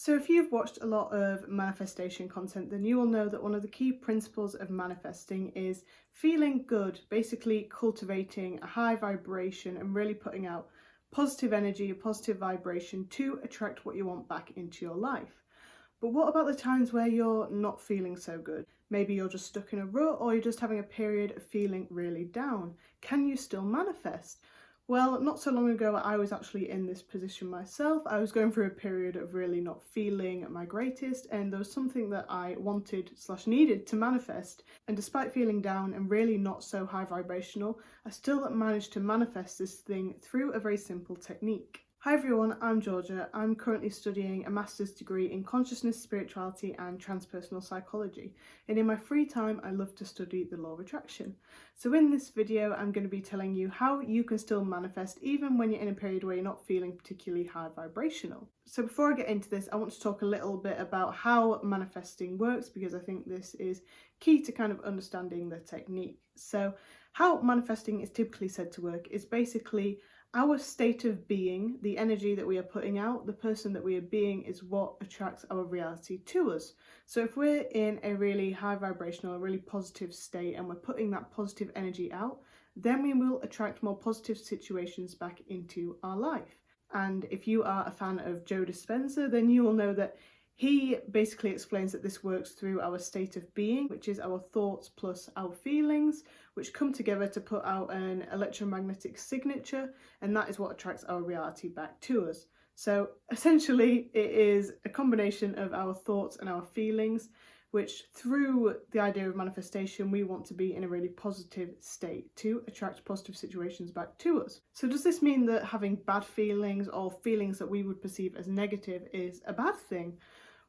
So if you've watched a lot of manifestation content, then you will know that one of the key principles of manifesting is feeling good, basically cultivating a high vibration and really putting out positive energy, a positive vibration to attract what you want back into your life. But what about the times where you're not feeling so good? Maybe you're just stuck in a rut or you're just having a period of feeling really down. Can you still manifest? Well, not so long ago, I was actually in this position myself. I was going through a period of really not feeling at my greatest, and there was something that I wanted/needed to manifest. And despite feeling down and really not so high vibrational, I still managed to manifest this thing through a very simple technique. Hi everyone, I'm Georgia. I'm currently studying a master's degree in consciousness, spirituality and transpersonal psychology, and in my free time I love to study the law of attraction. So in this video I'm going to be telling you how you can still manifest even when you're in a period where you're not feeling particularly high vibrational. So before I get into this, I want to talk a little bit about how manifesting works, because I think this is key to kind of understanding the technique. So how manifesting is typically said to work is basically our state of being, the energy that we are putting out, the person that we are being, is what attracts our reality to us. So if we're in a really high vibrational, a really positive state, and we're putting that positive energy out, then we will attract more positive situations back into our life. And if you are a fan of Joe Dispenza, then you will know that he basically explains that this works through our state of being, which is our thoughts plus our feelings, which come together to put out an electromagnetic signature, and that is what attracts our reality back to us. So essentially it is a combination of our thoughts and our feelings, which through the idea of manifestation, we want to be in a really positive state to attract positive situations back to us. So does this mean that having bad feelings or feelings that we would perceive as negative is a bad thing?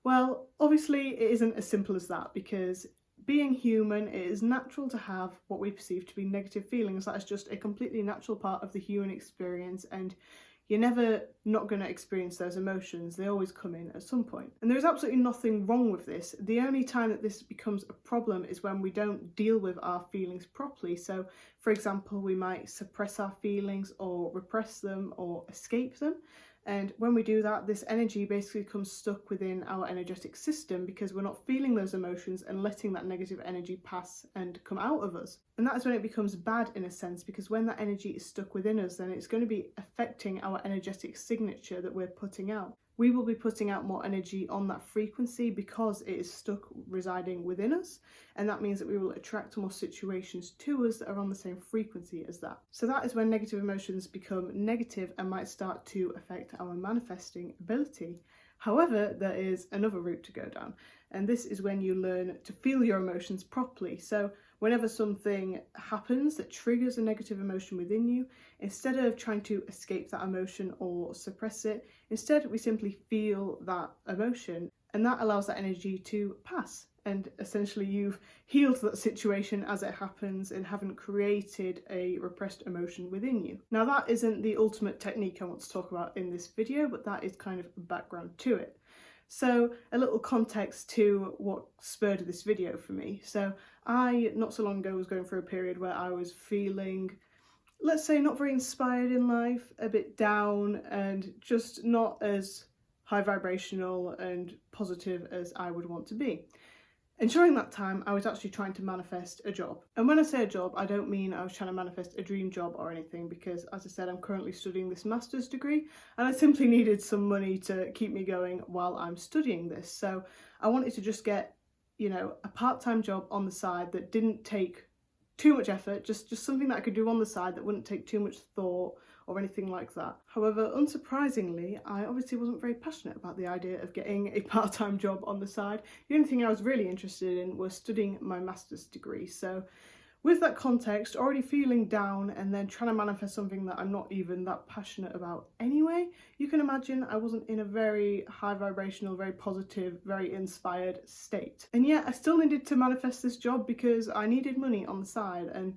Well, obviously it isn't as simple as that, because being human, it is natural to have what we perceive to be negative feelings. That is just a completely natural part of the human experience, and you're never not going to experience those emotions. They always come in at some point. And there's absolutely nothing wrong with this. The only time that this becomes a problem is when we don't deal with our feelings properly. So, for example, we might suppress our feelings or repress them or escape them. And when we do that, this energy basically comes stuck within our energetic system because we're not feeling those emotions and letting that negative energy pass and come out of us. And that is when it becomes bad in a sense, because when that energy is stuck within us, then it's going to be affecting our energetic signature that we're putting out. We will be putting out more energy on that frequency because it is stuck residing within us, and that means that we will attract more situations to us that are on the same frequency as that. So that is when negative emotions become negative and might start to affect our manifesting ability. However, there is another route to go down, and this is when you learn to feel your emotions properly. So whenever something happens that triggers a negative emotion within you, instead of trying to escape that emotion or suppress it, instead we simply feel that emotion, and that allows that energy to pass. And essentially you've healed that situation as it happens and haven't created a repressed emotion within you. Now that isn't the ultimate technique I want to talk about in this video, but that is kind of a background to it. So a little context to what spurred this video for me. So I, not so long ago, was going through a period where I was feeling, let's say, not very inspired in life, a bit down, and just not as high vibrational and positive as I would want to be. And during that time, I was actually trying to manifest a job. And when I say a job, I don't mean I was trying to manifest a dream job or anything, because as I said, I'm currently studying this master's degree and I simply needed some money to keep me going while I'm studying this. So I wanted to just get, a part-time job on the side that didn't take too much effort, just something that I could do on the side that wouldn't take too much thought or anything like that. However, unsurprisingly, I obviously wasn't very passionate about the idea of getting a part-time job on the side. The only thing I was really interested in was studying my master's degree. So with that context, already feeling down and then trying to manifest something that I'm not even that passionate about anyway, you can imagine I wasn't in a very high vibrational, very positive, very inspired state. And yet I still needed to manifest this job because I needed money on the side. And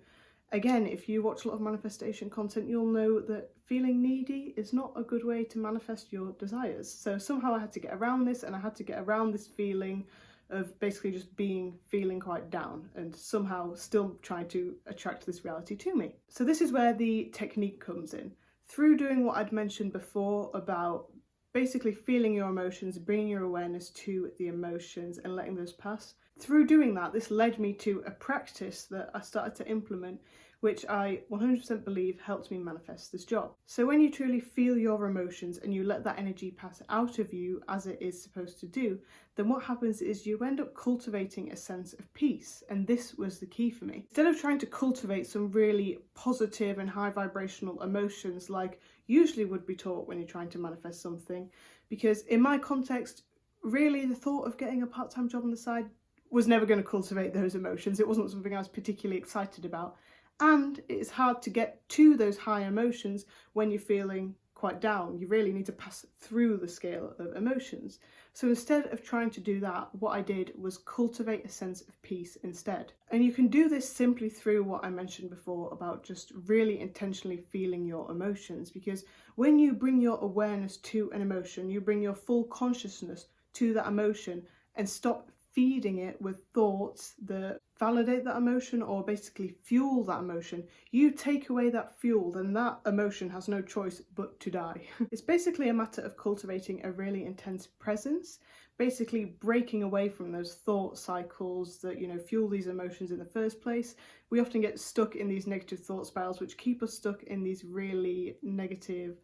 again, if you watch a lot of manifestation content, you'll know that feeling needy is not a good way to manifest your desires. So somehow I had to get around this, and I had to get around this feeling of basically just feeling quite down and somehow still trying to attract this reality to me. So this is where the technique comes in. Through doing what I'd mentioned before about basically feeling your emotions, bringing your awareness to the emotions and letting those pass. Through doing that, this led me to a practice that I started to implement, which I 100% believe helped me manifest this job. So when you truly feel your emotions and you let that energy pass out of you as it is supposed to do, then what happens is you end up cultivating a sense of peace. And this was the key for me. Instead of trying to cultivate some really positive and high vibrational emotions like usually would be taught when you're trying to manifest something, because in my context, really the thought of getting a part-time job on the side was never going to cultivate those emotions. It wasn't something I was particularly excited about. And it's hard to get to those high emotions when you're feeling quite down. You really need to pass through the scale of emotions. So instead of trying to do that, what I did was cultivate a sense of peace instead. And you can do this simply through what I mentioned before about just really intentionally feeling your emotions, because when you bring your awareness to an emotion, you bring your full consciousness to that emotion and stop feeding it with thoughts that validate that emotion or basically fuel that emotion. You take away that fuel, then that emotion has no choice but to die. It's basically a matter of cultivating a really intense presence, basically breaking away from those thought cycles that, fuel these emotions in the first place. We often get stuck in these negative thought spirals which keep us stuck in these really negative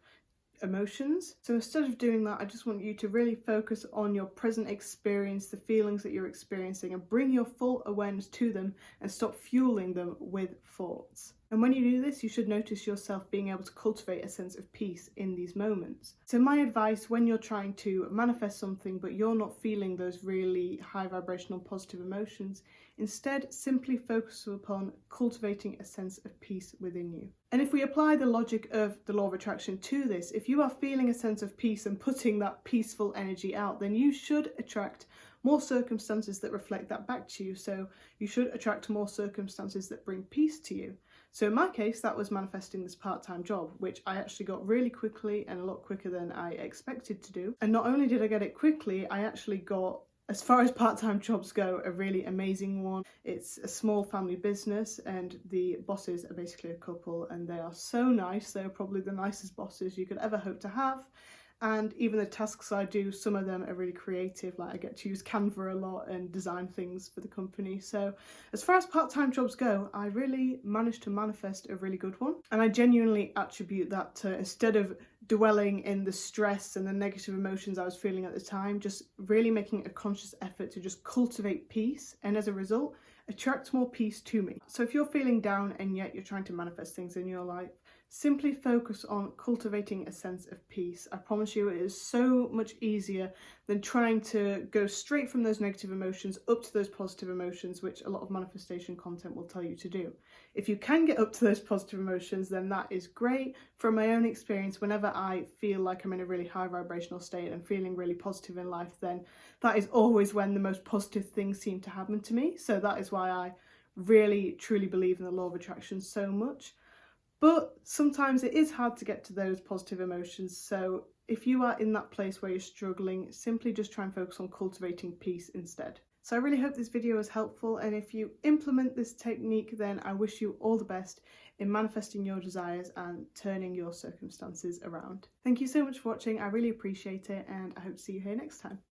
emotions. So instead of doing that, I just want you to really focus on your present experience, the feelings that you're experiencing, and bring your full awareness to them and stop fueling them with thoughts. And when you do this, you should notice yourself being able to cultivate a sense of peace in these moments. So my advice when you're trying to manifest something but you're not feeling those really high vibrational positive emotions, instead simply focus upon cultivating a sense of peace within you. And if we apply the logic of the law of attraction to this, if you are feeling a sense of peace and putting that peaceful energy out, then you should attract more circumstances that reflect that back to you. So you should attract more circumstances that bring peace to you. So in my case, that was manifesting this part-time job, which I actually got really quickly and a lot quicker than I expected to do. And not only did I get it quickly, I actually got, as far as part-time jobs go, a really amazing one. It's a small family business and the bosses are basically a couple and they are so nice. They're probably the nicest bosses you could ever hope to have. And even the tasks I do, some of them are really creative, like I get to use Canva a lot and design things for the company. So as far as part-time jobs go, I really managed to manifest a really good one. And I genuinely attribute that to, instead of dwelling in the stress and the negative emotions I was feeling at the time, just really making a conscious effort to just cultivate peace, and as a result, attract more peace to me. So if you're feeling down and yet you're trying to manifest things in your life, simply focus on cultivating a sense of peace. I promise you it is so much easier than trying to go straight from those negative emotions up to those positive emotions, which a lot of manifestation content will tell you to do. If you can get up to those positive emotions, then that is great. From my own experience, whenever I feel like I'm in a really high vibrational state and feeling really positive in life, then that is always when the most positive things seem to happen to me. So that is why I really truly believe in the law of attraction so much. But sometimes it is hard to get to those positive emotions. So if you are in that place where you're struggling, simply just try and focus on cultivating peace instead. So I really hope this video was helpful, and if you implement this technique, then I wish you all the best in manifesting your desires and turning your circumstances around. Thank you so much for watching. I really appreciate it, and I hope to see you here next time.